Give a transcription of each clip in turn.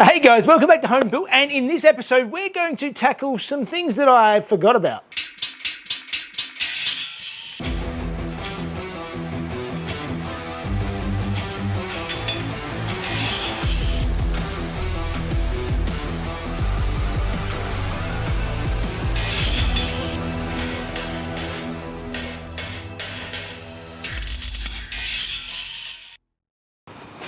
Hey guys, welcome back to Home Built, and in this episode we're going to tackle some things that I forgot about.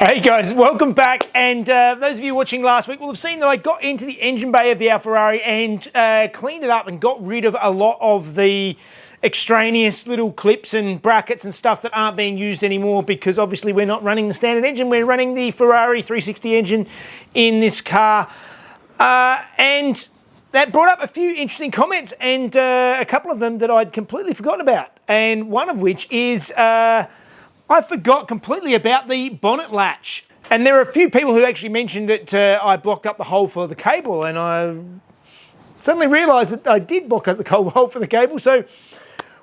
Hey guys, welcome back, and those of you watching last week will have seen that I got into the engine bay of the Alfarrari and cleaned it up and got rid of a lot of the extraneous little clips and brackets and stuff that aren't being used anymore, because obviously we're not running the standard engine, we're running the Ferrari 360 engine in this car. And that brought up a few interesting comments, and a couple of them that I'd completely forgotten about, and one of which is I forgot completely about the bonnet latch. And there are a few people who actually mentioned that I blocked up the hole for the cable, and I suddenly realised that I did block up the hole for the cable. So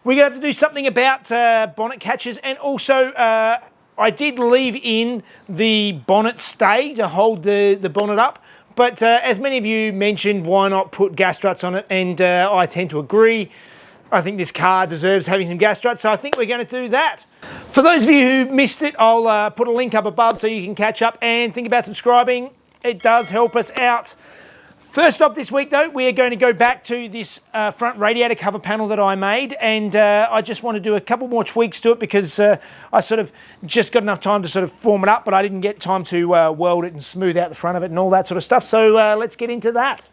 we're going to have to do something about bonnet catches, and also I did leave in the bonnet stay to hold the bonnet up. But as many of you mentioned, why not put gas struts on it? And I tend to agree. I think this car deserves having some gas struts, so I think we're going to do that. For those of you who missed it, I'll put a link up above so you can catch up and think about subscribing. It does help us out. First off this week though, we are going to go back to this front radiator cover panel that I made, and I just want to do a couple more tweaks to it because I sort of just got enough time to sort of form it up, but I didn't get time to weld it and smooth out the front of it and all that sort of stuff. So let's get into that.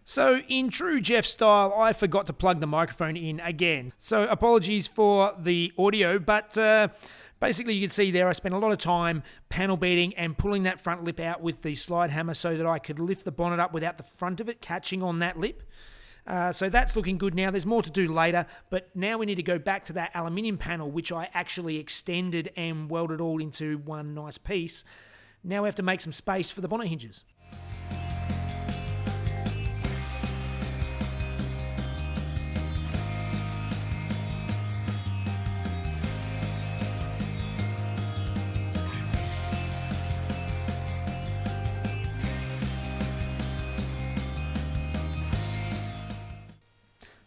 So in true Jeff style, I forgot to plug the microphone in again. So apologies for the audio, but basically you can see there I spent a lot of time panel beating and pulling that front lip out with the slide hammer so that I could lift the bonnet up without the front of it catching on that lip. So that's looking good now. There's more to do later, but now we need to go back to that aluminium panel, which I actually extended and welded all into one nice piece. Now we have to make some space for the bonnet hinges.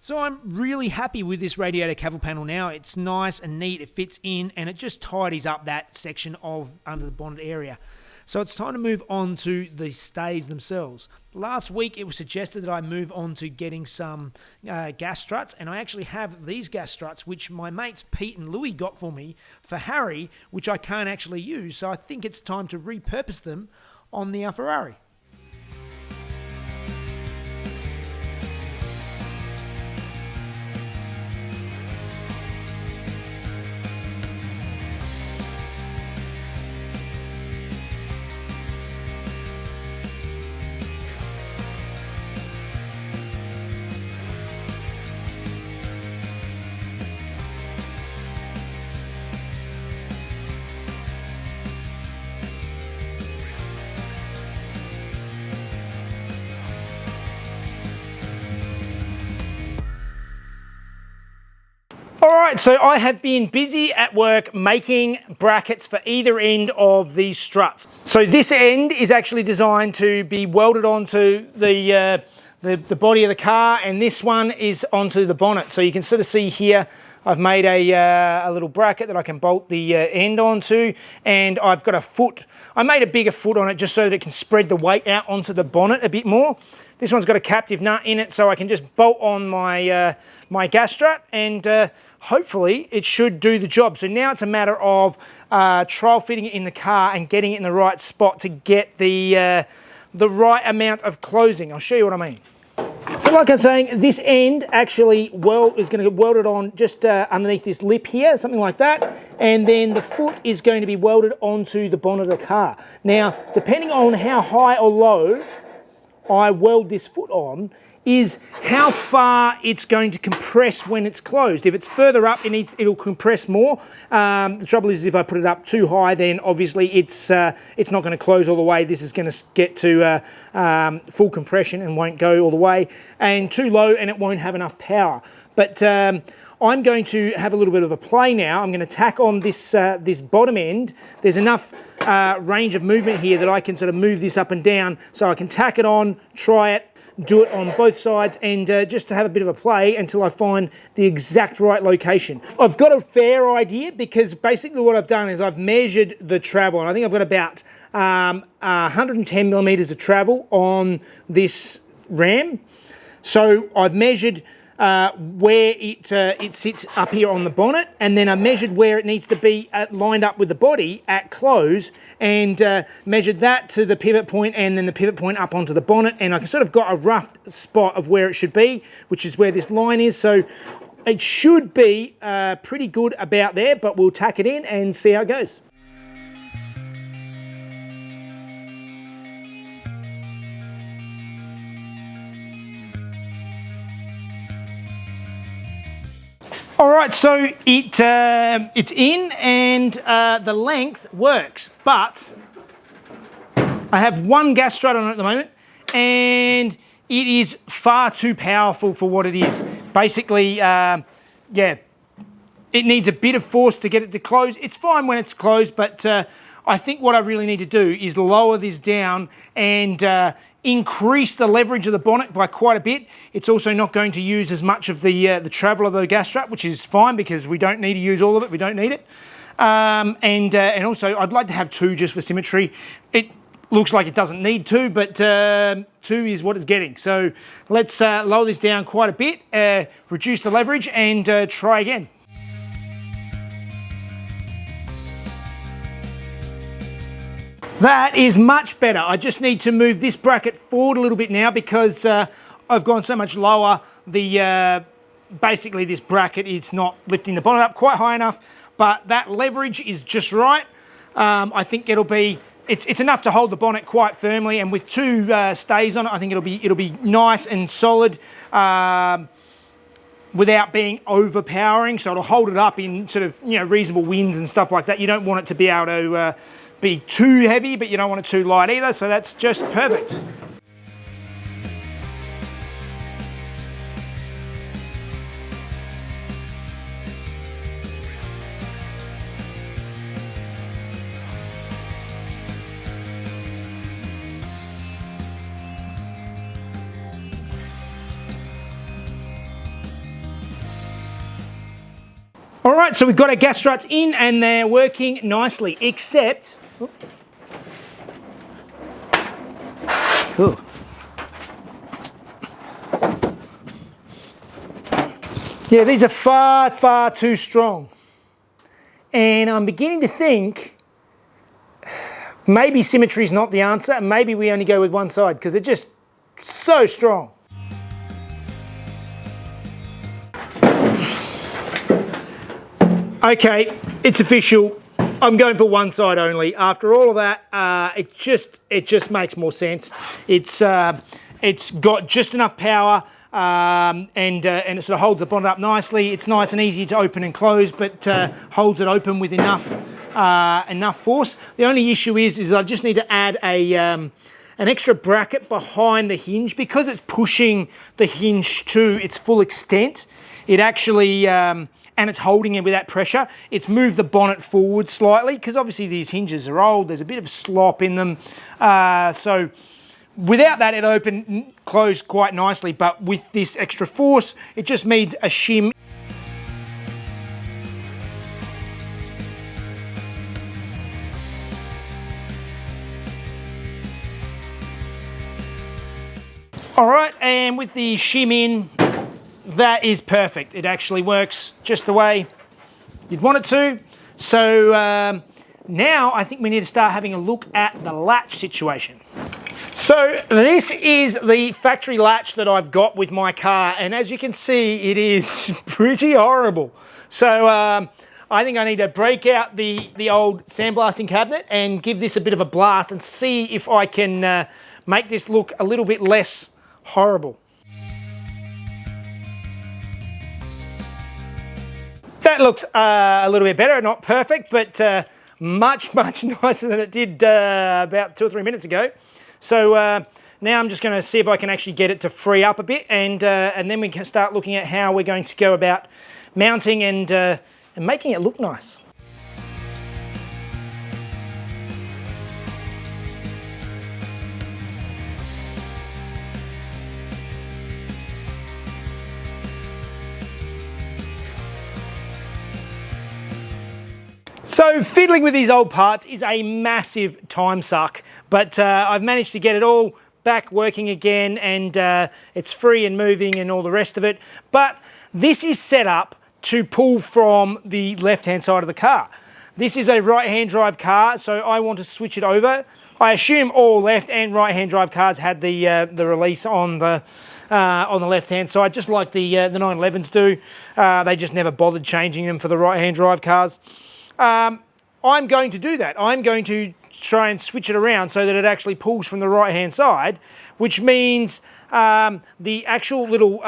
So I'm really happy with this radiator cover panel now. It's nice and neat, it fits in, and it just tidies up that section of under the bonnet area. So it's time to move on to the stays themselves. Last week it was suggested that I move on to getting some gas struts, and I actually have these gas struts which my mates Pete and Louis got for me for Harry, which I can't actually use, so I think it's time to repurpose them on the Alfarrari. All right, so I have been busy at work making brackets for either end of these struts. So this end is actually designed to be welded onto the body of the car, and this one is onto the bonnet. So you can sort of see here, I've made a little bracket that I can bolt the end onto, and I've got a foot. I made a bigger foot on it just so that it can spread the weight out onto the bonnet a bit more. This one's got a captive nut in it, so I can just bolt on my, my gas strut, and hopefully it should do the job. So now it's a matter of trial fitting it in the car and getting it in the right spot to get the right amount of closing. I'll show you what I mean. So like I was saying, this end actually is going to get welded on just underneath this lip here, something like that. And then the foot is going to be welded onto the bonnet of the car. Now, depending on how high or low I weld this foot on, is how far it's going to compress when it's closed. If it's further up, it'll compress more. The trouble is if I put it up too high, then obviously it's not going to close all the way. This is going to get to full compression and won't go all the way. And too low, and it won't have enough power. But I'm going to have a little bit of a play now. I'm going to tack on this, this bottom end. There's enough range of movement here that I can sort of move this up and down, so I can tack it on, try it, do it on both sides, and just to have a bit of a play until I find the exact right location. I've got a fair idea, because basically what I've done is I've measured the travel, and I think I've got about 110 millimeters of travel on this ram. So I've measured where it sits up here on the bonnet, and then I measured where it needs to be lined up with the body at close, and measured that to the pivot point, and then the pivot point up onto the bonnet, and I sort of got a rough spot of where it should be, which is where this line is. So it should be pretty good about there, but we'll tack it in and see how it goes. All right, so it's in, and the length works, but I have one gas strut on it at the moment, and it is far too powerful for what it is. Basically, yeah, it needs a bit of force to get it to close. It's fine when it's closed, but I think what I really need to do is lower this down and increase the leverage of the bonnet by quite a bit. It's also not going to use as much of the travel of the gas strut, which is fine because we don't need to use all of it. We don't need it. And also I'd like to have two just for symmetry. It looks like it doesn't need two, but two is what it's getting. So let's lower this down quite a bit, reduce the leverage, and try again. That is much better. I just need to move this bracket forward a little bit now, because I've gone so much lower. Basically this bracket is not lifting the bonnet up quite high enough, but that leverage is just right. I think it's enough to hold the bonnet quite firmly, and with two stays on it, I think it'll be nice and solid without being overpowering. So it'll hold it up in sort of reasonable winds and stuff like that. You don't want it to be able to be too heavy, but you don't want it too light either, so that's just perfect. All right, so we've got our gas struts in and they're working nicely, except cool. Yeah, these are far, far too strong. And I'm beginning to think maybe symmetry is not the answer, and maybe we only go with one side because they're just so strong. Okay, it's official. I'm going for one side only. After all of that, it just makes more sense. It's got just enough power, and it sort of holds the bonnet up nicely. It's nice and easy to open and close, but holds it open with enough force. The only issue is I just need to add an extra bracket behind the hinge, because it's pushing the hinge to its full extent. It actually and it's holding it with that pressure. It's moved the bonnet forward slightly, because obviously these hinges are old. There's a bit of slop in them. So without that, it opened, closed quite nicely. But with this extra force, it just needs a shim. All right, and with the shim in, that is perfect. It actually works just the way you'd want it to. So now I think we need to start having a look at the latch situation. So this is the factory latch that I've got with my car, and as you can see, it is pretty horrible. So I think I need to break out the old sandblasting cabinet and give this a bit of a blast and see if I can make this look a little bit less horrible. That looks a little bit better, not perfect, but much nicer than it did about 2 or 3 minutes ago. So now I'm just going to see if I can actually get it to free up a bit, and then we can start looking at how we're going to go about mounting and making it look nice. So fiddling with these old parts is a massive time suck, but I've managed to get it all back working again, and it's free and moving and all the rest of it. But this is set up to pull from the left-hand side of the car. This is a right-hand drive car, so I want to switch it over. I assume all left and right-hand drive cars had the release on the left-hand side, just like the 911s do. They just never bothered changing them for the right-hand drive cars. I'm going to do that. I'm going to try and switch it around so that it actually pulls from the right-hand side, which means the actual little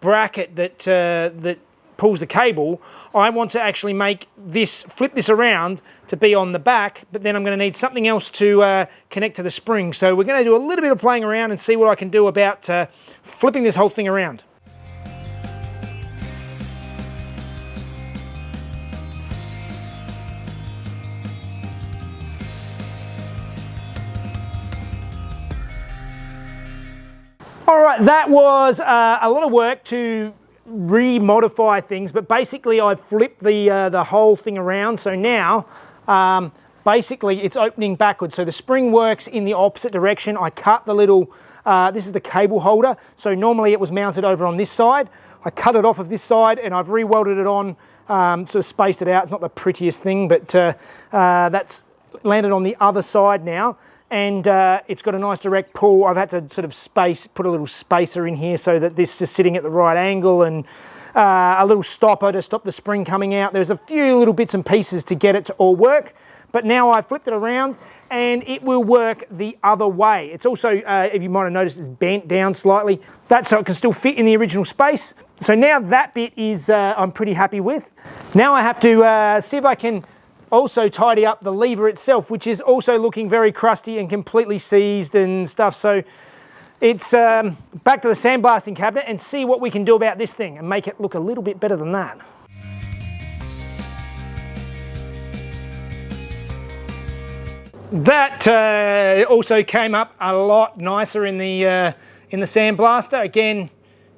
bracket that pulls the cable, I want to actually flip this around to be on the back, but then I'm going to need something else to connect to the spring. So we're going to do a little bit of playing around and see what I can do about flipping this whole thing around. All right, that was a lot of work to remodify things, but basically I flipped the whole thing around. So now, basically it's opening backwards. So the spring works in the opposite direction. I cut the little, this is the cable holder. So normally it was mounted over on this side. I cut it off of this side and I've re-welded it on, sort of spaced it out. It's not the prettiest thing, but that's landed on the other side now. And it's got a nice direct pull. I've had to sort of put a little spacer in here so that this is sitting at the right angle, and a little stopper to stop the spring coming out. There's a few little bits and pieces to get it to all work, but now I've flipped it around and it will work the other way. It's also, if you might have noticed, it's bent down slightly. That's so it can still fit in the original space. So now that bit is I'm pretty happy with. Now I have to see if I can also tidy up the lever itself, which is also looking very crusty and completely seized and stuff. So it's back to the sandblasting cabinet and see what we can do about this thing and make it look a little bit better than that. That also came up a lot nicer in the sandblaster. Again,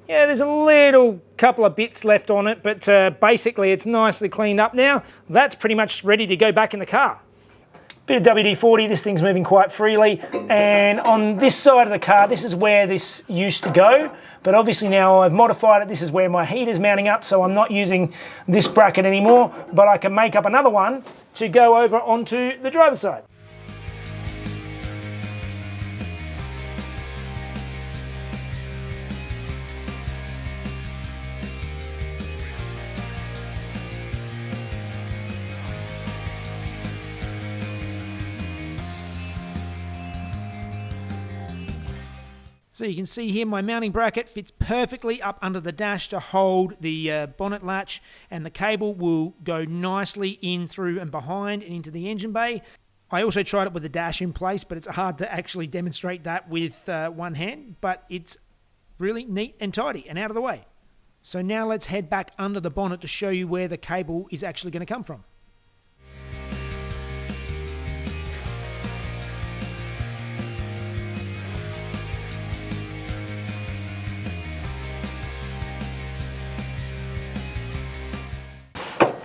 yeah, there's a little couple of bits left on it, but basically it's nicely cleaned up now. That's pretty much ready to go back in the car. Bit of WD-40, this thing's moving quite freely. And on this side of the car, this is where this used to go. But obviously now I've modified it. This is where my heater's mounting up, so I'm not using this bracket anymore, but I can make up another one to go over onto the driver's side. So you can see here my mounting bracket fits perfectly up under the dash to hold the bonnet latch, and the cable will go nicely in through and behind and into the engine bay. I also tried it with the dash in place, but it's hard to actually demonstrate that with one hand, but it's really neat and tidy and out of the way. So now let's head back under the bonnet to show you where the cable is actually going to come from.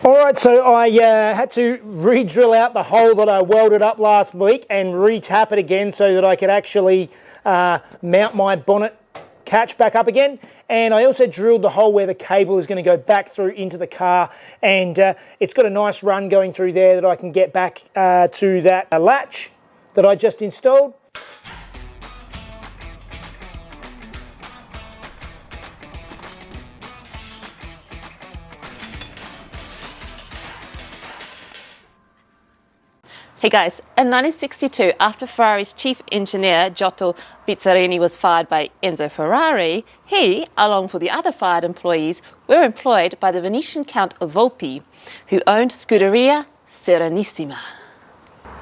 Alright, so I had to re-drill out the hole that I welded up last week and re-tap it again so that I could actually mount my bonnet catch back up again. And I also drilled the hole where the cable is going to go back through into the car, and it's got a nice run going through there that I can get back to that latch that I just installed. Hey guys, in 1962, after Ferrari's chief engineer Giotto Bizzarini was fired by Enzo Ferrari, he, along with the other fired employees, were employed by the Venetian Count Volpi, who owned Scuderia Serenissima.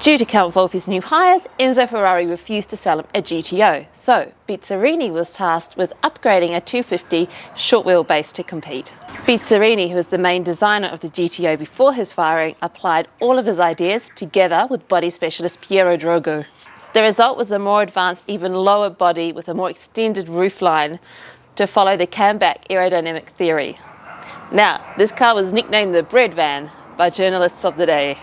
Due to Count Volpi's new hires, Enzo Ferrari refused to sell him a GTO, so Bizzarini was tasked with upgrading a 250 short wheelbase to compete. Bizzarini, who was the main designer of the GTO before his firing, applied all of his ideas together with body specialist Piero Drogo. The result was a more advanced, even lower body with a more extended roofline to follow the camback aerodynamic theory. Now, this car was nicknamed the bread van by journalists of the day.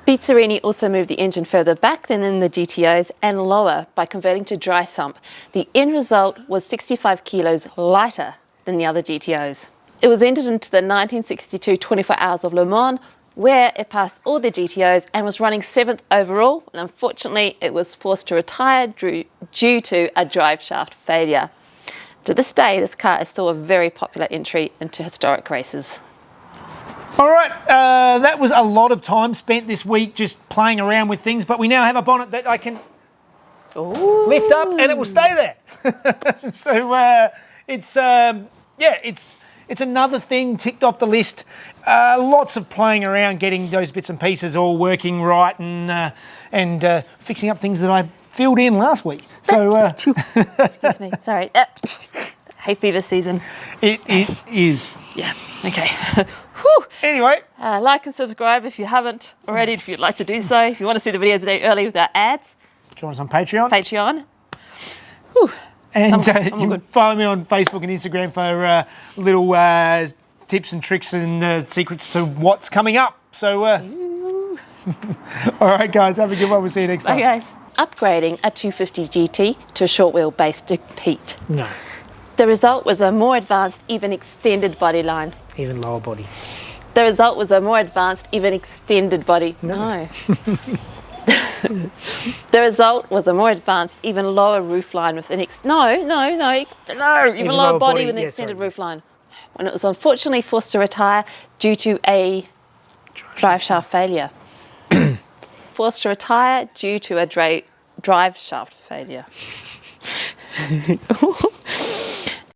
Bizzarini also moved the engine further back than in the GTOs and lower by converting to dry sump. The end result was 65 kilos lighter than the other GTOs. It was entered into the 1962 24 Hours of Le Mans, where it passed all the GTOs and was running 7th overall, and unfortunately it was forced to retire due to a drive shaft failure. To this day, this car is still a very popular entry into historic races. All right, that was a lot of time spent this week just playing around with things, but we now have a bonnet that I can lift up and it will stay there. So it's another thing ticked off the list. Lots of playing around, getting those bits and pieces all working right and fixing up things that I filled in last week. So excuse me, sorry. Hay fever season. It is. Yeah, okay. Whew. Anyway. Like and subscribe if you haven't already, if you'd like to do so. If you want to see the videos a day early without ads. Join us on Patreon. Whew. And you can follow me on Facebook and Instagram for little tips and tricks and secrets to what's coming up. So, all right, guys, have a good one. We'll see you next time. Bye, guys. Upgrading a 250 GT to a short wheelbase to compete. No. The result was a more advanced, even extended body line. Even lower body. The result was a more advanced, even extended body. No. The result was a more advanced, even lower roofline with an even lower body with an extended roofline. When it was unfortunately forced to retire due to a drive shaft failure. Forced to retire due to a drive shaft failure.